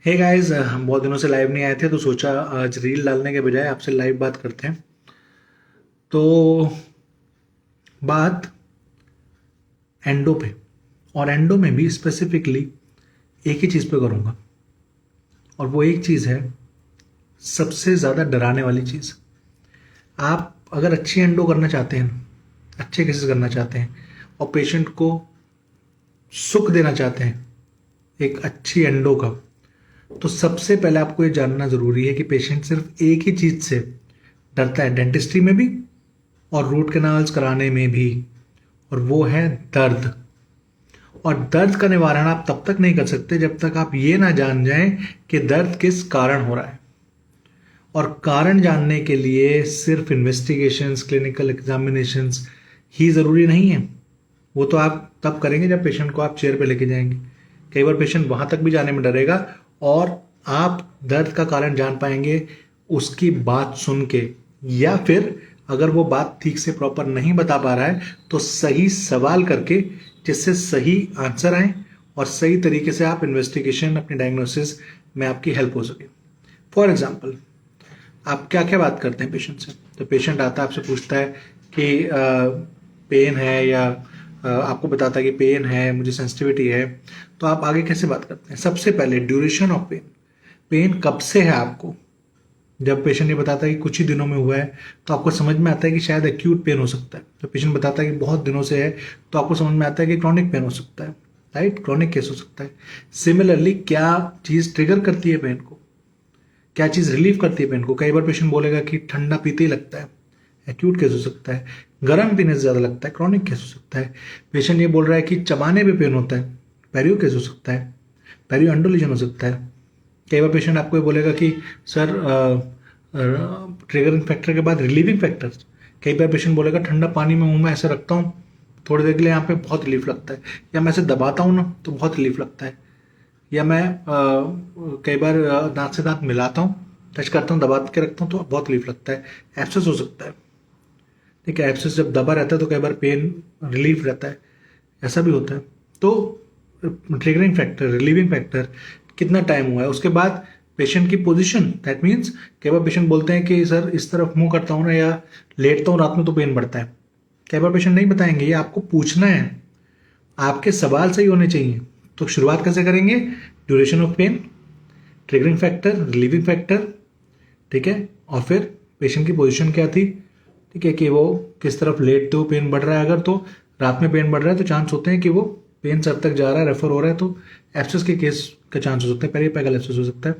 Hey guys, हम बहुत दिनों से लाइव नहीं आए थे तो सोचा आज रील डालने के बजाय आपसे लाइव बात करते हैं। तो बात एंडो पे, और एंडो में भी स्पेसिफिकली एक ही चीज़ पे करूँगा, और वो एक चीज़ है सबसे ज़्यादा डराने वाली चीज़। आप अगर अच्छी एंडो करना चाहते हैं, अच्छे केसेस करना चाहते हैं और पेशेंट को सुख देना चाहते हैं एक अच्छी एंडो का, तो सबसे पहले आपको ये जानना ज़रूरी है कि पेशेंट सिर्फ एक ही चीज़ से डरता है, डेंटिस्ट्री में भी और रूट कैनाल्स कराने में भी, और वो है दर्द। और दर्द का निवारण आप तब तक नहीं कर सकते जब तक आप ये ना जान जाएं कि दर्द किस कारण हो रहा है। और कारण जानने के लिए सिर्फ इन्वेस्टिगेशंस, क्लिनिकल एग्जामिनेशंस ही ज़रूरी नहीं है। वो तो आप तब करेंगे जब पेशेंट को आप चेयर पे लेके जाएंगे। कई बार पेशेंट वहां तक भी जाने में डरेगा और आप दर्द का कारण जान पाएंगे उसकी बात सुन के, या फिर अगर वो बात ठीक से प्रॉपर नहीं बता पा रहा है तो सही सवाल करके, जिससे सही आंसर आए और सही तरीके से आप इन्वेस्टिगेशन, अपनी डायग्नोसिस में आपकी हेल्प हो सके। फॉर एग्जाम्पल, आप क्या क्या बात करते हैं पेशेंट से? तो पेशेंट आता है, आपसे पूछता है कि पेन है, या आपको बताता है कि पेन है, मुझे सेंसिटिविटी है। तो आप आगे कैसे बात करते हैं? सबसे पहले ड्यूरेशन ऑफ पेन, पेन कब से है आपको। जब पेशेंट ये बताता है कि कुछ ही दिनों में हुआ है तो आपको समझ में आता है कि शायद एक्यूट पेन हो सकता है। जब पेशेंट बताता है कि बहुत दिनों से है तो आपको समझ में आता है कि क्रॉनिक पेन हो सकता है, राइट, क्रॉनिक केस हो सकता है। सिमिलरली, क्या चीज़ ट्रिगर करती है पेन को, क्या चीज़ रिलीव करती है पेन को? कई बार पेशेंट बोलेगा कि ठंडा पीते ही लगता है, एक्यूट केस हो सकता है। गर्म पीने से ज़्यादा लगता है, क्रॉनिक केस हो सकता है। पेशेंट ये बोल रहा है कि चबाने पे पेन होता है, पेरियो केस हो सकता है, पेरियो एंडोलीजन हो सकता है। कई बार पेशेंट आपको ये बोलेगा कि सर, ट्रिगरिंग फैक्टर के बाद रिलीविंग फैक्टर्स। कई बार पेशेंट बोलेगा ठंडा पानी में मुंह में ऐसे रखता हूँ थोड़ी देर के लिए, यहाँ पे बहुत रिलीफ लगता है, या मैं ऐसे दबाता हूँ ना तो बहुत रिलीफ लगता है, या मैं कई बार दांत से दांत मिलाता हूँ, टच करता हूँ, दबा के रखता हूँ तो बहुत रिलीफ लगता है। एब्सेस हो सकता है, ठीक है, एब्सेस जब दबा रहता है तो कई बार पेन रिलीफ रहता है, ऐसा भी होता है। तो ट्रिगरिंग फैक्टर, रिलीविंग फैक्टर, कितना टाइम हुआ है, उसके बाद पेशेंट की पोजीशन, दैट मीन्स कई बार पेशेंट बोलते हैं कि सर इस तरफ मुंह करता हूँ ना या लेटता हूँ रात में तो पेन बढ़ता है। कई बार पेशेंट नहीं बताएंगे, ये आपको पूछना है, आपके सवाल सही होने चाहिए। तो शुरुआत कैसे करेंगे? Duration of pain, triggering factor, relieving factor, ठीक है, और फिर पेशेंट की पोजीशन क्या थी, ठीक है, कि वो किस तरफ लेटते हो पेन बढ़ रहा है। अगर तो रात में पेन बढ़ रहा है तो चांस होते हैं कि वो पेन सर तक जा रहा है, रेफर हो रहा है, तो एब्सेस के केस का चांस हो सकता है, पेरिपेगल एब्सेस हो सकता है।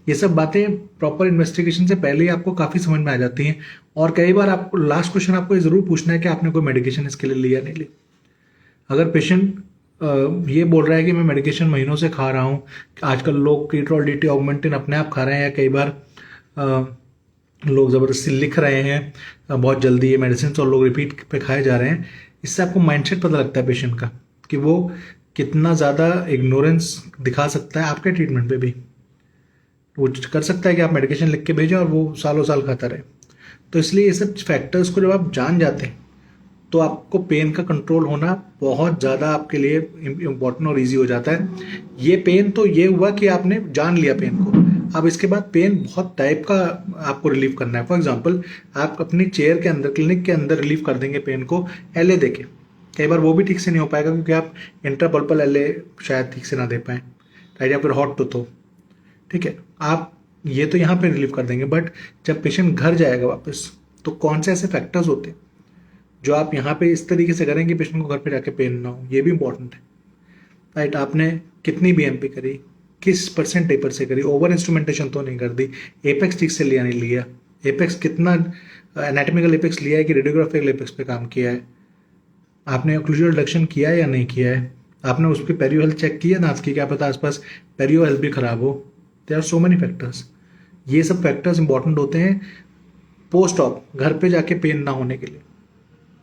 ये सब बातें प्रॉपर इन्वेस्टिगेशन से पहले ही आपको काफ़ी समझ में आ जाती हैं। और कई बार आपको लास्ट क्वेश्चन आपको ये ज़रूर पूछना है कि आपने कोई मेडिकेशन इसके लिए लिया नहीं ली। अगर पेशेंट ये बोल रहा है कि मैं मेडिकेशन महीनों से खा रहा हूँ, आजकल लोग कीट्रोल डीटी ऑगमेंटिन अपने आप खा रहे हैं, या कई बार लोग ज़बरदस्ती लिख रहे हैं बहुत जल्दी ये मेडिसिन, और लोग रिपीट पे खाए जा रहे हैं। इससे आपको माइंडसेट पता लगता है पेशेंट का कि वो कितना ज़्यादा इग्नोरेंस दिखा सकता है आपके ट्रीटमेंट पे भी। वो कर सकता है कि आप मेडिकेशन लिख के भेजें और वो सालों साल खाता रहे। तो इसलिए ये सब फैक्टर्स को जब आप जान जाते हैं तो आपको पेन का कंट्रोल होना बहुत ज़्यादा आपके लिए इम्पोर्टेंट और इजी हो जाता है। ये पेन तो ये हुआ कि आपने जान लिया पेन को। अब इसके बाद पेन बहुत टाइप का आपको रिलीव करना है। फॉर एग्जांपल, आप अपनी चेयर के अंदर, क्लिनिक के अंदर रिलीव कर देंगे पेन को एलए देके। कई बार वो भी ठीक से नहीं हो पाएगा क्योंकि आप इंट्रापल्पल एलए शायद ठीक से ना दे पाएँ, राइट, या फिर हॉट टूथ हो, ठीक है। आप ये तो यहाँ पे रिलीव कर देंगे, बट जब पेशेंट घर जाएगा वापस तो कौन से ऐसे फैक्टर्स होते हैं जो आप यहाँ पे इस तरीके से करें कि पेशेंट को घर पे जाके पेन ना हो, ये भी इंपॉर्टेंट है, राइट। आपने कितनी बीएमपी करी, किस परसेंट टेपर से करी, ओवर इंस्ट्रूमेंटेशन तो नहीं कर दी, एपेक्स ठीक से लिया नहीं लिया, एपेक्स कितना एनाटॉमिकल एपेक्स लिया है कि रेडियोग्राफिकल एपेक्स पे काम किया है, आपने ओक्लूजल रिडक्शन किया है या नहीं किया है, आपने उस पर पेरियो हेल्थ चेक किया दांत की, क्या पता आसपास पेरियो हेल्थ भी खराब हो। There are so many factors. ये सब फैक्टर्स इंपॉर्टेंट होते हैं पोस्ट ऑप, घर पे जाके पेन ना होने के लिए।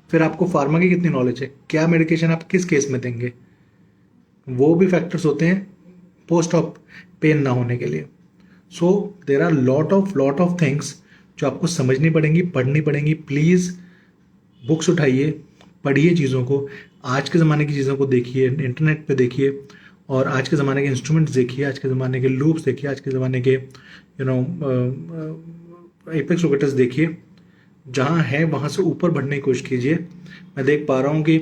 फिर आपको फार्मा की कितनी नॉलेज है, क्या मेडिकेशन आप किस केस में देंगे, वो भी फैक्टर्स होते हैं पोस्ट ऑप पेन ना होने के लिए। So there are lot of things जो आपको समझनी पड़ेंगी, पढ़नी पड़ेंगी। प्लीज़ बुक्स उठाइए, पढ़िए चीज़ों को, आज के ज़माने की चीज़ों को देखिए, इंटरनेट पे देखिए, और आज के ज़माने के इंस्ट्रूमेंट्स देखिए, आज के ज़माने के लूप्स देखिए, आज के ज़माने के एपेक्स रोटेटर्स देखिए, जहाँ है वहाँ से ऊपर बढ़ने की कोशिश कीजिए। मैं देख पा रहा हूँ कि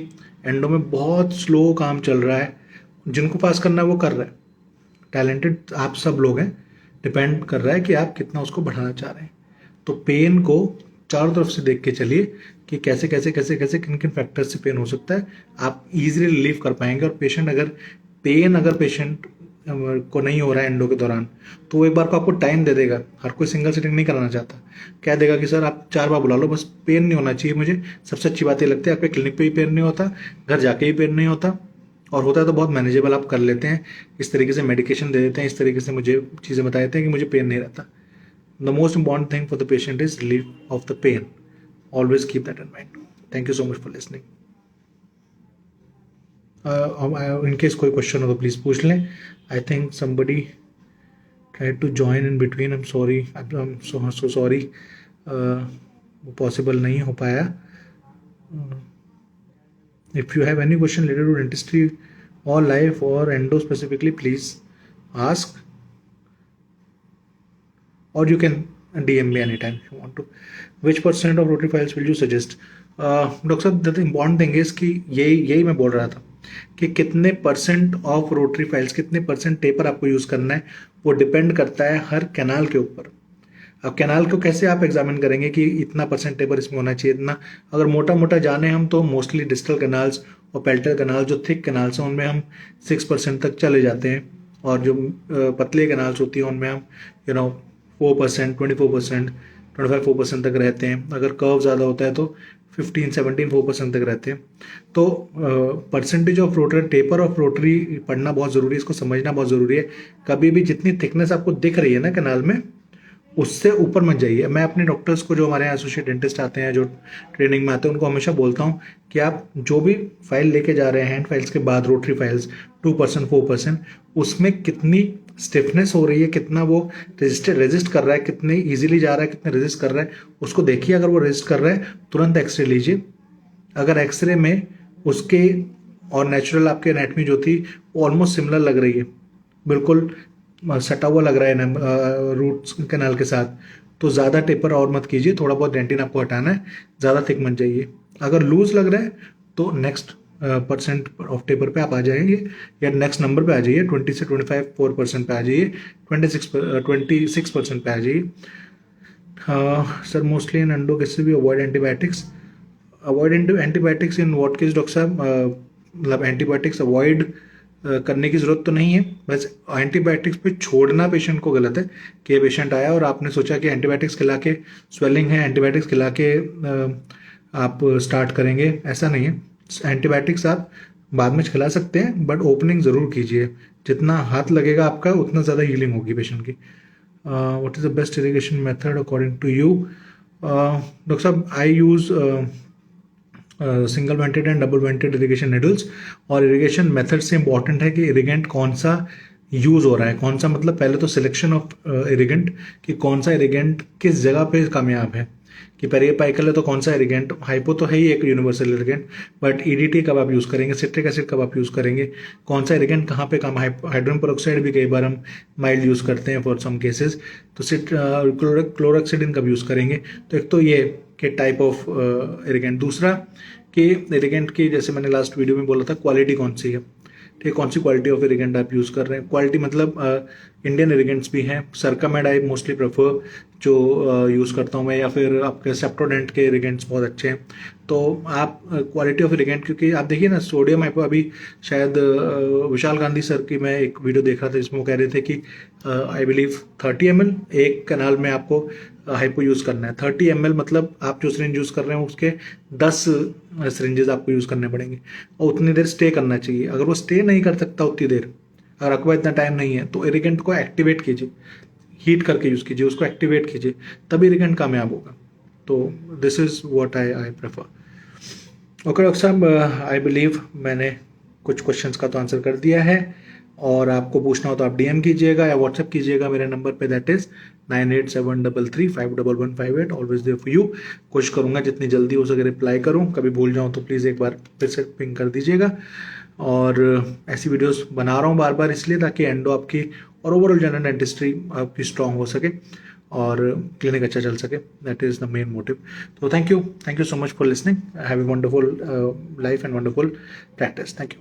एंडो में बहुत स्लो काम चल रहा है, जिनको पास करना है वो कर रहा है, टैलेंटेड आप सब लोग हैं, डिपेंड कर रहा है कि आप कितना उसको बढ़ाना चाह रहे हैं। तो पेन को चारों तरफ से देख के चलिए कि कैसे कैसे कैसे कैसे किन किन फैक्टर से पेन हो सकता है, आप इजीली रिलीव कर पाएंगे। और अगर पेशेंट को नहीं हो रहा है एंडो के दौरान, तो वो एक बार को आपको टाइम दे देगा। हर कोई सिंगल सिटिंग नहीं कराना चाहता, कह देगा कि सर आप 4 बार बुला लो, बस पेन नहीं होना चाहिए मुझे। सबसे अच्छी बात ये लगती है आपके क्लिनिक पे ही पेन नहीं होता, घर जाके ही पेन नहीं होता, और होता है तो बहुत मैनेजेबल आप कर लेते हैं। इस तरीके से मेडिकेशन दे देते हैं, इस तरीके से मुझे चीज़ें बता देते हैं कि मुझे पेन नहीं रहता। The most important thing for the patient is relief of the pain. Always keep that in mind. Thank you so much for listening. In case कोई क्वेश्चन हो तो प्लीज़ पूछ लें. I think somebody tried to join in between. I'm sorry. I'm so sorry. वो possible नहीं हो पाया. If you have any question related to dentistry or life or endo specifically, please ask, or you can DM me anytime if you want to. Which percent of rotary files will you suggest? Doctor साहब, the important thing is कि यही मैं बोल रहा था कि कितने percent of rotary files, कितने परसेंट टेपर आपको यूज़ करना है, वो डिपेंड करता है हर कैनाल के ऊपर. अब कैनाल को कैसे आप एग्जामिन करेंगे कि इतना परसेंट टेपर इसमें होना चाहिए, इतना. अगर मोटा मोटा जाने हम तो मोस्टली डिस्टल कैनाल्स और पेल्टल कैनाल जो थिक कैनाल्स हैं उनमें हम 6% तक चले जाते हैं, और जो पतले कैनाल्स होती हैं उनमें हम 4%, 24%, 25% तक रहते हैं. अगर कर्व ज़्यादा होता है तो 15, 17, 4% तक रहते हैं. तो percentage of rotary, taper of rotary पढ़ना बहुत ज़रूरी है, इसको समझना बहुत ज़रूरी है. कभी भी जितनी थिकनेस आपको दिख रही है ना कैनाल में, उससे ऊपर मत जाइए. मैं अपने डॉक्टर्स को, जो हमारे यहाँ एसोसिएट डेंटिस्ट आते हैं, जो ट्रेनिंग में आते हैं, उनको हमेशा बोलता हूँ कि आप जो भी फाइल लेके जा रहे हैं हैंड फाइल्स के बाद, रोटरी फाइल्स 2%, 4%, उसमें कितनी स्टिफनेस हो रही है, कितना वो रेजिस्ट कर रहा है, कितने इजीली जा रहा है, कितने रेजिस्ट कर रहा है, उसको देखिए. अगर वो रेजिस्ट कर रहा है तुरंत एक्सरे लीजिए. अगर एक्सरे में उसके और नेचुरल आपके एनाटमी जो थी वो ऑलमोस्ट सिमिलर लग रही है, बिल्कुल सटा हुआ लग रहा है रूट्स कैनाल के साथ, तो ज़्यादा टेपर और मत कीजिए. थोड़ा बहुत डेंटिन आपको हटाना है, ज़्यादा थिक मत जाइए. अगर लूज लग रहा है तो नेक्स्ट परसेंट ऑफ टेपर पे आप आ जाएंगे, या नेक्स्ट नंबर पे आ जाइए. 20 से 25% पे आ जाइए, 26% पे आ जाइए. सर मोस्टली इन एंडो कैसे भी avoid antibiotics. Avoid antibiotics in what case doctor साहब? मतलब एंटीबायोटिक्स अवॉइड करने की ज़रूरत तो नहीं है, बस एंटीबायोटिक्स पे छोड़ना पेशेंट को गलत है. कि पेशेंट आया और आपने सोचा कि एंटीबायोटिक्स खिला के, स्वेलिंग है, एंटीबायोटिक्स खिला के आप स्टार्ट करेंगे, ऐसा नहीं है. एंटीबायोटिक्स आप बाद में खिला सकते हैं, बट ओपनिंग ज़रूर कीजिए. जितना हाथ लगेगा आपका उतना ज़्यादा हीलिंग होगी पेशेंट की. What is the best irrigation method according to you? Doctor साहब, I use single vented and double vented irrigation needles. और इरिगेशन मेथड से इंपॉर्टेंट है कि इरिगेंट कौन सा यूज़ हो रहा है. कौन सा मतलब पहले तो सिलेक्शन ऑफ इरिगेंट, कि कौन सा इरिगेंट किस जगह पे कामयाब है. कि पेरिपाइकल है तो कौन सा इरिगेंट, हाइपो तो है ही एक यूनिवर्सल इरिगेंट, बट ईडीटी कब आप यूज़ करेंगे, सिट्रिक एसिड कब आप यूज़ करेंगे, कौन सा इरिगेंट कहाँ पे काम. हाइड्रोजन पेरोक्साइड भी कई बार हम माइल्ड यूज़ करते हैं फॉर सम केसेस. तो क्लोरोक्सिडिन कब यूज़ करेंगे. तो एक तो ये कि टाइप ऑफ इरिगेंट. दूसरा कि इरिगेंट की, जैसे मैंने लास्ट वीडियो में बोला था, क्वालिटी कौन सी है. ठीक, कौन सी क्वालिटी ऑफ इरिगेंट आप यूज़ कर रहे हैं. क्वालिटी मतलब इंडियन इरिगेंट्स भी हैं. सरकामेड आई मोस्टली प्रेफर, जो यूज़ करता हूँ मैं, या फिर आपके सेप्टोडेंट के इरिगेंट्स बहुत अच्छे हैं. तो आप क्वालिटी ऑफ इरिगेंट, क्योंकि आप देखिए ना, सोडियम हाइपो, अभी शायद विशाल गांधी सर की मैं एक वीडियो देख रहा था जिसमें वो कह रहे थे कि आई बिलीव 30 ml एक कैनाल में आपको हाइपो यूज़ करना है. 30 ml मतलब आप जो सिरिंज यूज़ कर रहे हैं उसके 10 सिरिंजेस आपको यूज़ करने पड़ेंगे, और उतनी देर स्टे करना चाहिए. अगर वो स्टे नहीं कर सकता उतनी देर, अगर आपको इतना टाइम नहीं है, तो इरिगेंट को एक्टिवेट कीजिए, हीट करके यूज़ कीजिए, उसको एक्टिवेट कीजिए, तभी इरिगेंट कामयाब होगा. तो this is what I prefer. Okay doctor साहब, आई बिलीव मैंने कुछ क्वेश्चंस का तो आंसर कर दिया है, और आपको पूछना हो तो आप DM कीजिएगा या व्हाट्सएप कीजिएगा मेरे नंबर पे, that is 9873351158. Always there for you. कोशिश करूँगा जितनी जल्दी हो सके रिप्लाई करूँ. कभी भूल जाऊँ तो प्लीज़ एक बार फिर से पिंग कर दीजिएगा. और ऐसी वीडियोस बना रहा हूँ बार बार इसलिए ताकि एंडो आपकी और ओवरऑल जनरल डेंटिस्ट्री आपकी स्ट्रांग हो सके और क्लिनिक अच्छा चल सके. That is the main motive. तो thank you so much for listening. Have a wonderful life and wonderful practice. Thank you.